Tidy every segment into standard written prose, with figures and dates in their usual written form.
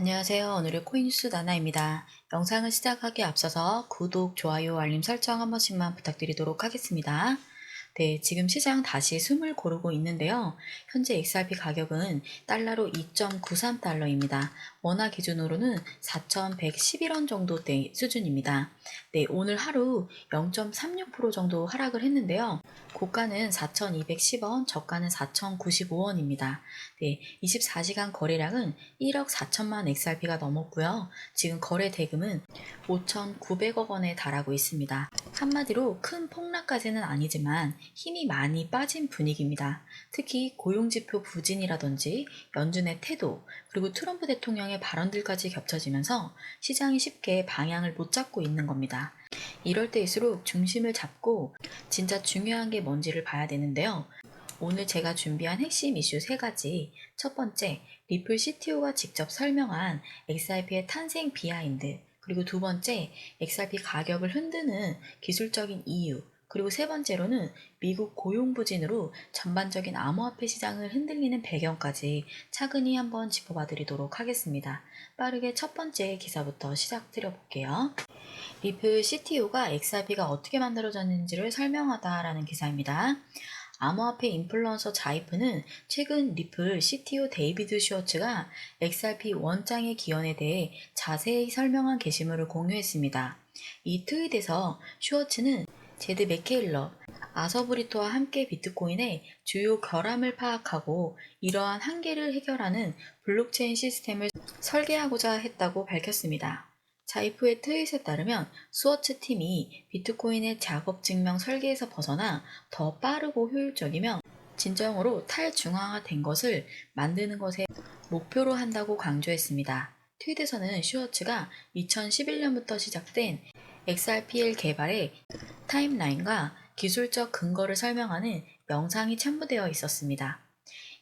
안녕하세요. 오늘의 코인뉴스 나나입니다. 영상을 시작하기에 앞서서 구독, 좋아요, 알림 설정 한 번씩만 부탁드리도록 하겠습니다. 네, 지금 시장 다시 숨을 고르고 있는데요. 현재 XRP 가격은 달러로 2.93달러입니다. 원화 기준으로는 4,111원 정도대 수준입니다. 네, 오늘 하루 0.36% 정도 하락을 했는데요. 고가는 4,210원, 저가는 4,095원입니다. 네, 24시간 거래량은 1억 4천만 XRP가 넘었고요. 지금 거래 대금은 5,900억 원에 달하고 있습니다. 한마디로 큰 폭락까지는 아니지만 힘이 많이 빠진 분위기입니다. 특히 고용지표 부진이라든지 연준의 태도, 그리고 트럼프 대통령의 발언들까지 겹쳐지면서 시장이 쉽게 방향을 못 잡고 있는 겁니다. 이럴 때일수록 중심을 잡고 진짜 중요한 게 뭔지를 봐야 되는데요. 오늘 제가 준비한 핵심 이슈 3가지. 첫 번째, 리플 CTO가 직접 설명한 XRP의 탄생 비하인드. 그리고 두 번째, XRP 가격을 흔드는 기술적인 이유. 그리고 세 번째로는 미국 고용 부진으로 전반적인 암호화폐 시장을 흔들리는 배경까지 차근히 한번 짚어봐 드리도록 하겠습니다. 빠르게 첫 번째 기사부터 시작드려 볼게요. 리플 CTO가 XRP가 어떻게 만들어졌는지를 설명하다라는 기사입니다. 암호화폐 인플루언서 자이프는 최근 리플 CTO 데이비드 슈워츠가 XRP 원장의 기원에 대해 자세히 설명한 게시물을 공유했습니다. 이 트윗에서 슈워츠는 제드 맥케일럽, 아서브리토와 함께 비트코인의 주요 결함을 파악하고 이러한 한계를 해결하는 블록체인 시스템을 설계하고자 했다고 밝혔습니다. 자이프의 트윗에 따르면 스워츠 팀이 비트코인의 작업 증명 설계에서 벗어나 더 빠르고 효율적이며 진정으로 탈중앙화된 것을 만드는 것에 목표로 한다고 강조했습니다. 트윗에서는 슈워츠가 2011년부터 시작된 XRPL 개발의 타임라인과 기술적 근거를 설명하는 영상이 첨부되어 있었습니다.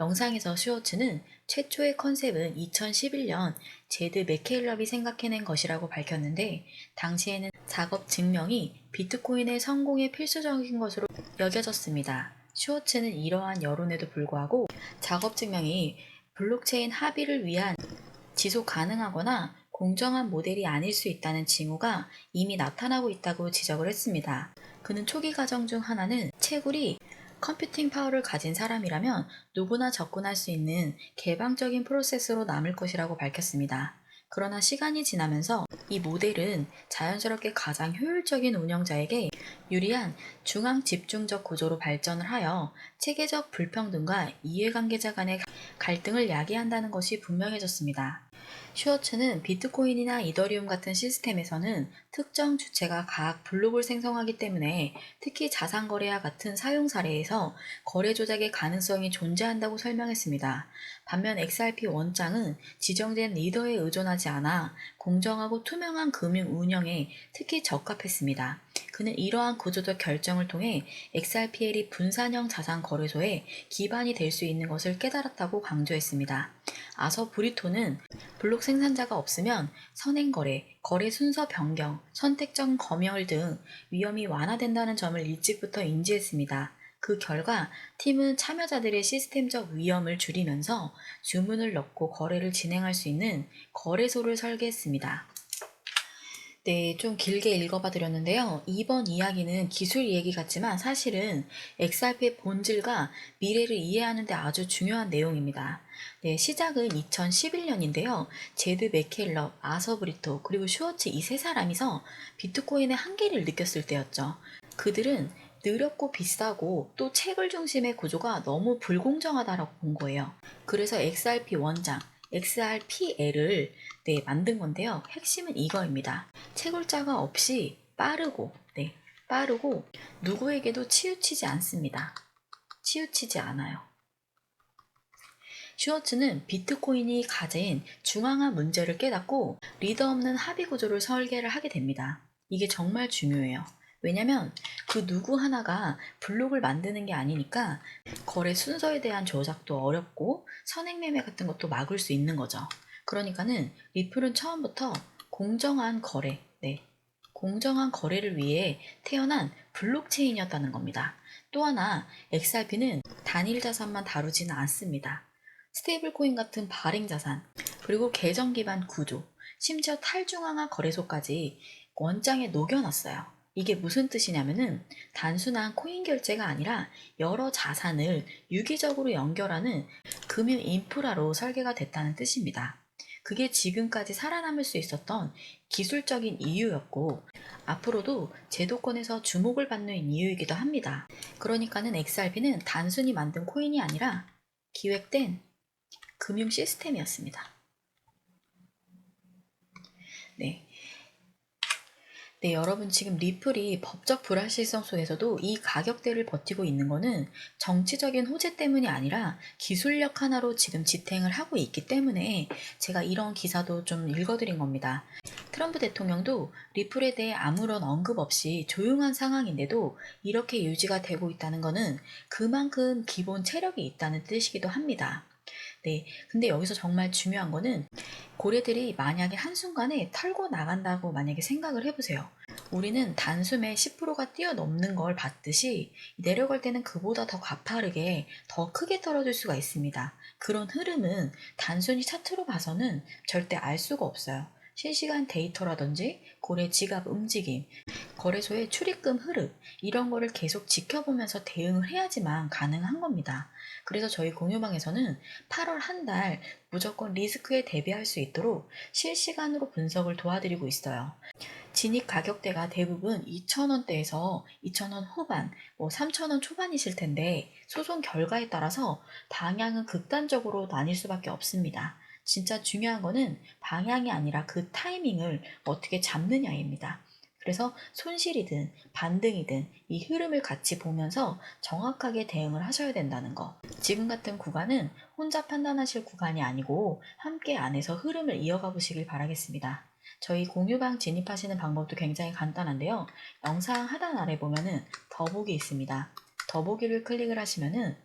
영상에서 슈워츠는 최초의 컨셉은 2011년 제드 맥케일럽이 생각해낸 것이라고 밝혔는데 당시에는 작업 증명이 비트코인의 성공에 필수적인 것으로 여겨졌습니다. 슈워츠는 이러한 여론에도 불구하고 작업 증명이 블록체인 합의를 위한 지속 가능하거나 공정한 모델이 아닐 수 있다는 징후가 이미 나타나고 있다고 지적을 했습니다. 그는 초기 과정 중 하나는 채굴이 컴퓨팅 파워를 가진 사람이라면 누구나 접근할 수 있는 개방적인 프로세스로 남을 것이라고 밝혔습니다. 그러나 시간이 지나면서 이 모델은 자연스럽게 가장 효율적인 운영자에게 유리한 중앙 집중적 구조로 발전을 하여 체계적 불평등과 이해관계자 간의 갈등을 야기한다는 것이 분명해졌습니다. 슈워츠는 비트코인이나 이더리움 같은 시스템에서는 특정 주체가 각 블록을 생성하기 때문에 특히 자산거래와 같은 사용 사례에서 거래 조작의 가능성이 존재한다고 설명했습니다. 반면 XRP 원장은 지정된 리더에 의존하지 않아 공정하고 투명한 금융 운영에 특히 적합했습니다. 그는 이러한 구조적 결정을 통해 XRPL이 분산형 자산 거래소의 기반이 될 수 있는 것을 깨달았다고 강조했습니다. 아서 브리토는 블록 생산자가 없으면 선행거래, 거래 순서 변경, 선택적 검열 등 위험이 완화된다는 점을 일찍부터 인지했습니다. 그 결과 팀은 참여자들의 시스템적 위험을 줄이면서 주문을 넣고 거래를 진행할 수 있는 거래소를 설계했습니다. 네, 좀 길게 읽어봐 드렸는데요. 이번 이야기는 기술 얘기 같지만 사실은 XRP의 본질과 미래를 이해하는 데 아주 중요한 내용입니다. 네, 시작은 2011년인데요. 제드 맥켈럽, 아서 브리토, 그리고 슈워츠 이 세 사람이서 비트코인의 한계를 느꼈을 때였죠. 그들은 느렵고 비싸고 또 채굴 중심의 구조가 너무 불공정하다라고 본 거예요. 그래서 XRP 원장, XRPL을 만든 건데요. 핵심은 이거입니다. 채굴자가 없이 빠르고 누구에게도 치우치지 않습니다. 치우치지 않아요. 슈워츠는 비트코인이 가진 중앙화 문제를 깨닫고 리더 없는 합의 구조를 설계를 하게 됩니다. 이게 정말 중요해요. 왜냐면 그 누구 하나가 블록을 만드는 게 아니니까 거래 순서에 대한 조작도 어렵고 선행매매 같은 것도 막을 수 있는 거죠. 그러니까는 리플은 처음부터 공정한 거래, 공정한 거래를 위해 태어난 블록체인이었다는 겁니다. 또 하나, XRP는 단일 자산만 다루지는 않습니다. 스테이블코인 같은 발행 자산, 그리고 계정 기반 구조, 심지어 탈중앙화 거래소까지 원장에 녹여놨어요. 이게 무슨 뜻이냐면은 단순한 코인 결제가 아니라 여러 자산을 유기적으로 연결하는 금융 인프라로 설계가 됐다는 뜻입니다. 그게 지금까지 살아남을 수 있었던 기술적인 이유였고, 앞으로도 제도권에서 주목을 받는 이유이기도 합니다. 그러니까는 XRP는 단순히 만든 코인이 아니라 기획된 금융 시스템이었습니다. 네. 네, 여러분 지금 리플이 법적 불확실성 속에서도 이 가격대를 버티고 있는 거는 정치적인 호재 때문이 아니라 기술력 하나로 지금 지탱을 하고 있기 때문에 제가 이런 기사도 좀 읽어드린 겁니다. 트럼프 대통령도 리플에 대해 아무런 언급 없이 조용한 상황인데도 이렇게 유지가 되고 있다는 거는 그만큼 기본 체력이 있다는 뜻이기도 합니다. 네, 근데 여기서 정말 중요한 거는 고래들이 만약에 한순간에 털고 나간다고 만약에 생각을 해보세요. 우리는 단숨에 10%가 뛰어넘는 걸 봤듯이 내려갈 때는 그보다 더 가파르게 더 크게 떨어질 수가 있습니다. 그런 흐름은 단순히 차트로 봐서는 절대 알 수가 없어요. 실시간 데이터라든지 고래 지갑 움직임, 거래소의 출입금 흐름 이런 거를 계속 지켜보면서 대응을 해야지만 가능한 겁니다. 그래서 저희 공유방에서는 8월 한 달 무조건 리스크에 대비할 수 있도록 실시간으로 분석을 도와드리고 있어요. 진입 가격대가 대부분 2,000원대에서 2,000원 후반, 3,000원 초반이실 텐데 소송 결과에 따라서 방향은 극단적으로 나뉠 수밖에 없습니다. 진짜 중요한 거는 방향이 아니라 그 타이밍을 어떻게 잡느냐입니다. 그래서 손실이든 반등이든 이 흐름을 같이 보면서 정확하게 대응을 하셔야 된다는 거. 지금 같은 구간은 혼자 판단하실 구간이 아니고 함께 안에서 흐름을 이어가 보시길 바라겠습니다. 저희 공유방 진입하시는 방법도 굉장히 간단한데요. 영상 하단 아래 보면은 더보기 있습니다. 더보기를 클릭을 하시면은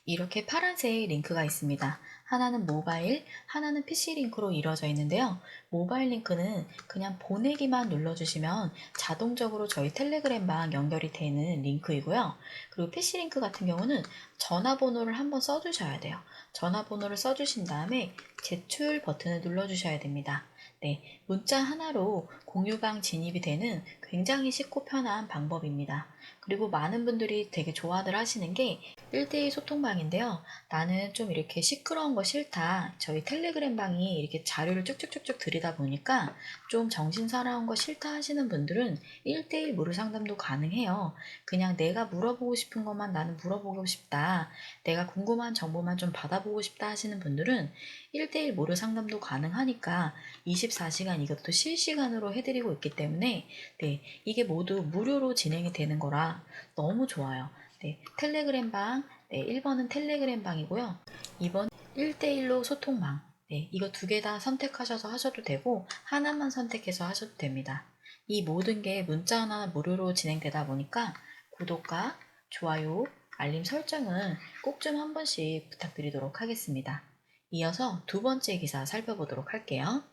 이렇게 파란색 링크가 있습니다. 하나는 모바일, 하나는 PC 링크로 이루어져 있는데요. 모바일 링크는 그냥 보내기만 눌러주시면 자동적으로 저희 텔레그램방 연결이 되는 링크이고요. 그리고 PC 링크 같은 경우는 전화번호를 한번 써주셔야 돼요. 전화번호를 써주신 다음에 제출 버튼을 눌러주셔야 됩니다. 네, 문자 하나로 공유방 진입이 되는 굉장히 쉽고 편한 방법입니다. 그리고 많은 분들이 되게 좋아들 하시는 게 1대1 소통방인데요. 나는 좀 이렇게 시끄러운 거 싫다. 저희 텔레그램 방이 이렇게 자료를 쭉쭉쭉쭉 드리다 보니까 좀 정신 사나운 거 싫다 하시는 분들은 1대1 무료 상담도 가능해요. 그냥 내가 물어보고 싶은 것만 나는 물어보고 싶다. 내가 궁금한 정보만 좀 받아보고 싶다 하시는 분들은 1대1 무료 상담도 가능하니까 24시간 이것도 실시간으로 해드리고 있기 때문에 네, 이게 모두 무료로 진행이 되는 거라 너무 좋아요. 네, 텔레그램 방, 네, 1번은 텔레그램 방이고요. 2번 1대1로 소통방. 네, 이거 두 개 다 선택하셔서 하셔도 되고 하나만 선택해서 하셔도 됩니다. 이 모든 게 문자 하나 무료로 진행되다 보니까 구독과 좋아요, 알림 설정은 꼭 좀 한 번씩 부탁드리도록 하겠습니다. 이어서 두 번째 기사 살펴보도록 할게요.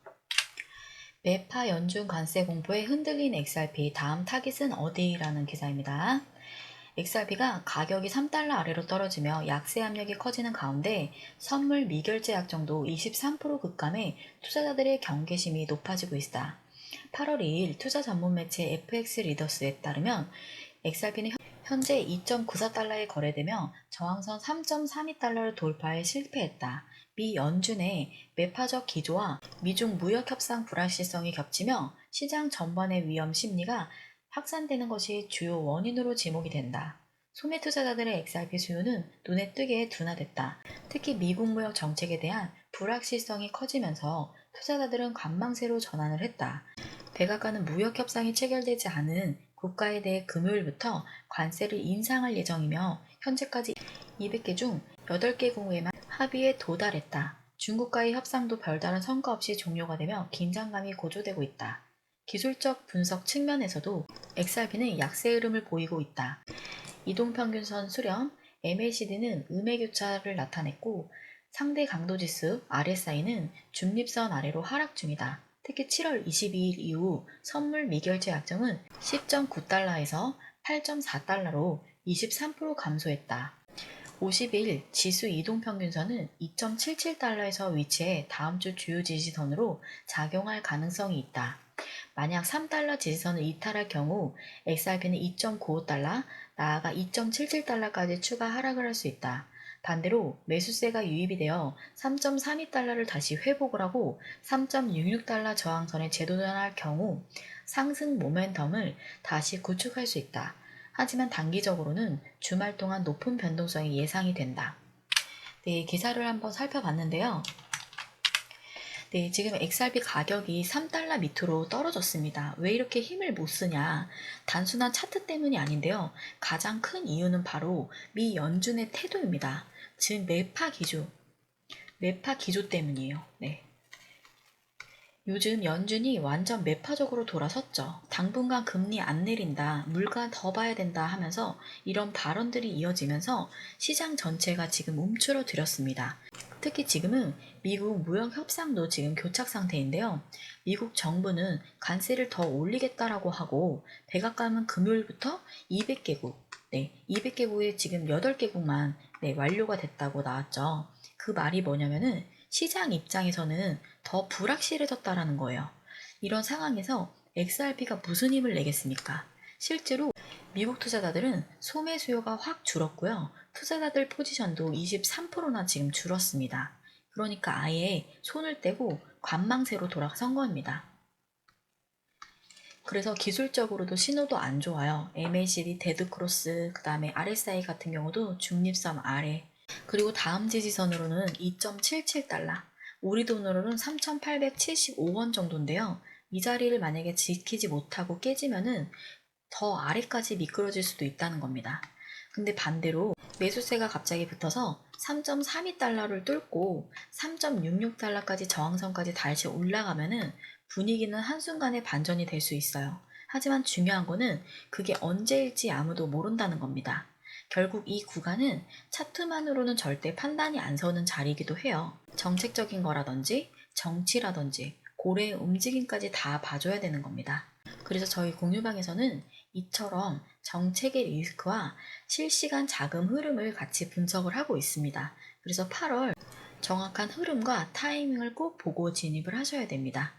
매파 연중 관세 공포에 흔들린 XRP 다음 타깃은 어디라는 기사입니다. XRP가 가격이 3달러 아래로 떨어지며 약세 압력이 커지는 가운데 선물 미결제 약정도 23% 급감해 투자자들의 경계심이 높아지고 있다. 8월 2일 투자 전문 매체 FX 리더스에 따르면 XRP는 현재 2.94달러에 거래되며 저항선 3.32달러를 돌파해 실패했다. 미 연준의 매파적 기조와 미중 무역 협상 불확실성이 겹치며 시장 전반의 위험 심리가 확산되는 것이 주요 원인으로 지목이 된다. 소매 투자자들의 XRP 수요는 눈에 띄게 둔화됐다. 특히 미국 무역 정책에 대한 불확실성이 커지면서 투자자들은 관망세로 전환을 했다. 백악관은 무역 협상이 체결되지 않은 국가에 대해 금요일부터 관세를 인상할 예정이며 현재까지 200개 중 8개국에만 합의에 도달했다. 중국과의 협상도 별다른 성과 없이 종료가 되며 긴장감이 고조되고 있다. 기술적 분석 측면에서도 XRP는 약세 흐름을 보이고 있다. 이동평균선 수렴, MACD는 음해교차를 나타냈고 상대 강도지수 RSI는 중립선 아래로 하락 중이다. 특히 7월 22일 이후 선물 미결제 약정은 10.9달러에서 8.4달러로 23% 감소했다. 50일 지수 이동평균선은 2.77달러에서 위치해 다음 주 주요 지지선으로 작용할 가능성이 있다. 만약 3달러 지지선을 이탈할 경우 XRP는 2.95달러, 나아가 2.77달러까지 추가 하락을 할 수 있다. 반대로 매수세가 유입이 되어 3.32달러를 다시 회복을 하고 3.66달러 저항선에 재도전할 경우 상승 모멘텀을 다시 구축할 수 있다. 하지만 단기적으로는 주말 동안 높은 변동성이 예상이 된다. 네, 기사를 한번 살펴봤는데요. 네, 지금 XRP 가격이 3달러 밑으로 떨어졌습니다. 왜 이렇게 힘을 못 쓰냐? 단순한 차트 때문이 아닌데요. 가장 큰 이유는 바로 미 연준의 태도입니다. 즉, 매파 기조 때문이에요. 네. 요즘 연준이 완전 매파적으로 돌아섰죠. 당분간 금리 안 내린다, 물가 더 봐야 된다 하면서 이런 발언들이 이어지면서 시장 전체가 지금 움츠러들었습니다. 특히 지금은 미국 무역 협상도 지금 교착 상태인데요. 미국 정부는 관세를 더 올리겠다라고 하고 백악관은 금요일부터 200개국, 200개국에 지금 8개국만 완료가 됐다고 나왔죠. 그 말이 뭐냐면은 시장 입장에서는 더 불확실해졌다라는 거예요. 이런 상황에서 XRP가 무슨 힘을 내겠습니까? 실제로 미국 투자자들은 소매 수요가 확 줄었고요. 투자자들 포지션도 23%나 지금 줄었습니다. 그러니까 아예 손을 떼고 관망세로 돌아선 겁니다. 그래서 기술적으로도 신호도 안 좋아요. MACD 데드크로스, 그 다음에 RSI 같은 경우도 중립선 아래, 그리고 다음 지지선으로는 2.77달러, 우리 돈으로는 3,875원 정도인데요. 이 자리를 만약에 지키지 못하고 깨지면은 더 아래까지 미끄러질 수도 있다는 겁니다. 근데 반대로 매수세가 갑자기 붙어서 3.32달러를 뚫고 3.66달러까지 저항선까지 다시 올라가면은 분위기는 한순간에 반전이 될 수 있어요. 하지만 중요한 거는 그게 언제일지 아무도 모른다는 겁니다. 결국 이 구간은 차트만으로는 절대 판단이 안 서는 자리이기도 해요. 정책적인 거라든지 정치라든지 고래의 움직임까지 다 봐줘야 되는 겁니다. 그래서 저희 공유방에서는 이처럼 정책의 리스크와 실시간 자금 흐름을 같이 분석을 하고 있습니다. 그래서 8월 정확한 흐름과 타이밍을 꼭 보고 진입을 하셔야 됩니다.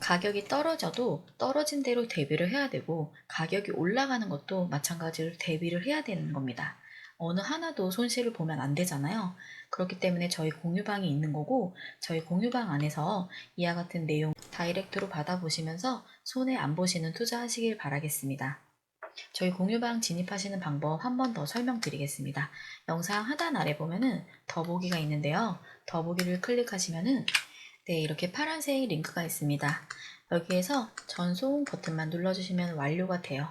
가격이 떨어져도 떨어진 대로 대비를 해야 되고 가격이 올라가는 것도 마찬가지로 대비를 해야 되는 겁니다. 어느 하나도 손실을 보면 안 되잖아요. 그렇기 때문에 저희 공유방이 있는 거고 저희 공유방 안에서 이와 같은 내용 다이렉트로 받아보시면서 손해 안 보시는 투자하시길 바라겠습니다. 저희 공유방 진입하시는 방법 한 번 더 설명드리겠습니다. 영상 하단 아래 보면은 더보기가 있는데요. 더보기를 클릭하시면은 이렇게 파란색 링크가 있습니다. 여기에서 전송 버튼만 눌러주시면 완료가 돼요.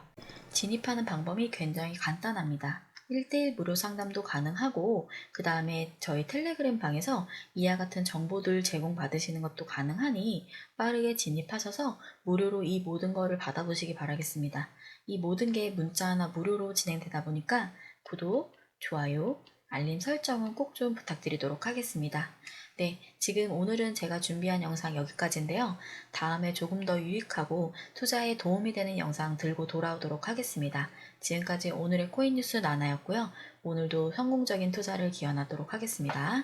진입하는 방법이 굉장히 간단합니다. 1대1 무료 상담도 가능하고 그 다음에 저희 텔레그램 방에서 이와 같은 정보들 제공받으시는 것도 가능하니 빠르게 진입하셔서 무료로 이 모든 거를 받아보시기 바라겠습니다. 이 모든 게 문자나 무료로 진행되다 보니까 구독, 좋아요, 알림 설정은 꼭 좀 부탁드리도록 하겠습니다. 네, 지금 오늘은 제가 준비한 영상 여기까지인데요. 다음에 조금 더 유익하고 투자에 도움이 되는 영상 들고 돌아오도록 하겠습니다. 지금까지 오늘의 코인 뉴스 나나였고요. 오늘도 성공적인 투자를 기원하도록 하겠습니다.